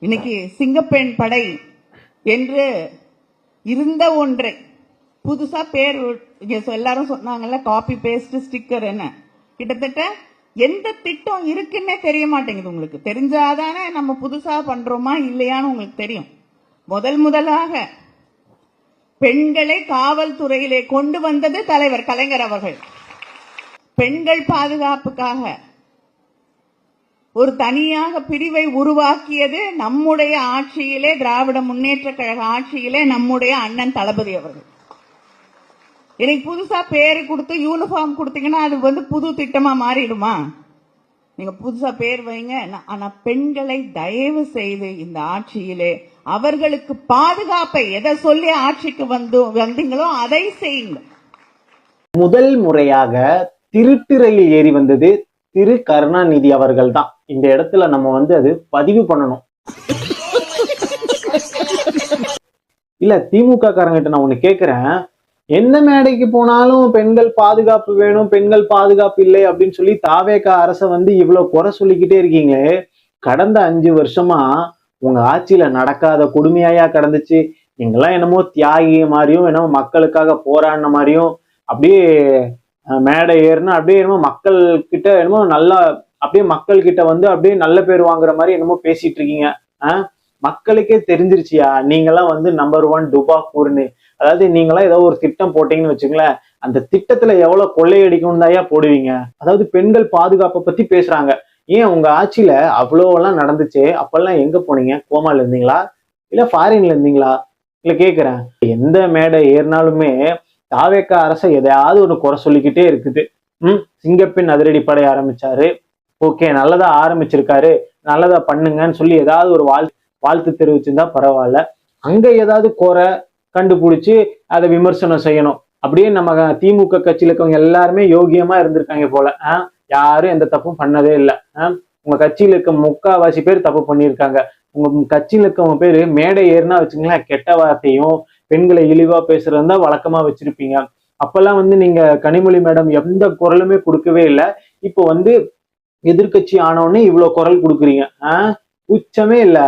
இன்னைக்கு சிங்கப்பெண் படை என்று இருந்த ஒன்றை புதுசா பேர் எல்லாரும் சொன்னாங்கல்ல, காப்பி பேஸ்ட் ஸ்டிக்கர் என்ன, கிட்டத்தட்ட எந்த திட்டம் இருக்குன்னே தெரிய மாட்டேங்குது. உங்களுக்கு தெரிஞ்சாதானே நம்ம புதுசா பண்றோமா இல்லையான்னு உங்களுக்கு தெரியும். முதலாக பெண்களை காவல்துறையிலே கொண்டு வந்தது தலைவர் கலைஞர் அவர்கள். பெண்கள் பாதுகாப்புக்காக ஒரு தனியாக பிரிவை உருவாக்கியது நம்முடைய ஆட்சியிலே, திராவிட முன்னேற்ற கழக ஆட்சியிலே நம்முடைய அண்ணன் தளபதி அவர்கள். இன்னைக்கு புதுசா பேரு கொடுத்து யூனிஃபார்ம் கொடுத்தீங்கன்னா அது புது திட்டமா மாறிடுமா? நீங்க புதுசா பேர் வைங்க. ஆனா பெண்களை தயவு செய்து இந்த ஆட்சியிலே அவர்களுக்கு பாதுகாப்பை எதை சொல்லி ஆட்சிக்கு வந்தீங்களோ அதை செய்யுங்க. முதல் முறையாக திருட்டுறையில் ஏறி வந்தது திரு கருணாநிதி அவர்கள் தான். இந்த இடத்துல நம்ம அது பதிவு பண்ணணும். இல்ல, திமுக காரங்கிட்ட நான் ஒண்ணு கேக்குறேன், எந்த மேடைக்கு போனாலும் பெண்கள் பாதுகாப்பு வேணும், பெண்கள் பாதுகாப்பு இல்லை அப்படின்னு சொல்லி தாவேகா அரச இவ்வளவு குறை சொல்லிக்கிட்டே இருக்கீங்களே, கடந்த 5 வருஷமா உங்க ஆட்சியில நடக்காத கொடுமையாயா கடந்துச்சு? நீங்கெல்லாம் என்னமோ தியாகி மாதிரியும், என்னமோ மக்களுக்காக போராடின மாதிரியும், அப்படியே மேடை ஏறுனா அப்படியே என்னமோ மக்கள் கிட்ட என்னமோ நல்லா அப்படியே மக்கள் கிட்ட அப்படியே நல்ல பேர் வாங்குற மாதிரி என்னமோ பேசிட்டு இருக்கீங்க. மக்களுக்கே தெரிஞ்சிருச்சியா நீங்கெல்லாம் நம்பர் 1 டுபாக்கூர்னு. அதாவது நீங்களாம் ஏதோ ஒரு திட்டம் போட்டீங்கன்னு வச்சுங்களேன், அந்த திட்டத்துல எவ்வளவு கொள்ளையடிக்கணும் தாயா போடுவீங்க. அதாவது பெண்கள் பாதுகாப்பை பத்தி பேசுறாங்க. ஏன் உங்க ஆட்சியில அவ்வளோலாம் நடந்துச்சு, அப்பெல்லாம் எங்க போனீங்க? கோமால இருந்தீங்களா இல்ல ஃபாரின்ல இருந்தீங்களா? இல்ல கேக்குறேன், எந்த மேடை ஏறினாலுமே தாவேக்கா அரச எதையாவது ஒண்ணு குறை சொல்லிக்கிட்டே இருக்குது. சிங்கப்பெண் அதிரடி படை ஆரம்பிச்சாரு, ஓகே நல்லதா ஆரம்பிச்சிருக்காரு, நல்லதா பண்ணுங்கன்னு சொல்லி ஏதாவது ஒரு வாழ்த்து தெரிவிச்சிருந்தா பரவாயில்ல. அங்க ஏதாவது குறை கண்டுபிடிச்சு அதை விமர்சனம் செய்யணும். அப்படியே நம்ம திமுக கட்சியில இருக்கவங்க எல்லாருமே யோகியமா இருந்திருக்காங்க போல. யாரும் எந்த தப்பும் பண்ணதே இல்லை. உங்க கட்சியில இருக்க முக்காவாசி பேர் தப்பு பண்ணியிருக்காங்க. உங்க கட்சியில இருக்கவங்க பேரு மேடை ஏறுனா வச்சுங்களேன், கெட்ட வார்த்தையும் பெண்களை இழிவா பேசுறதா வழக்கமா வச்சிருப்பீங்க. அப்பெல்லாம் நீங்க கனிமொழி மேடம் எந்த குரலுமே கொடுக்கவே இல்லை. இப்போ எதிர்கட்சி ஆனோடனே இவ்வளவு குரல் கொடுக்குறீங்க. உச்சமே இல்ல.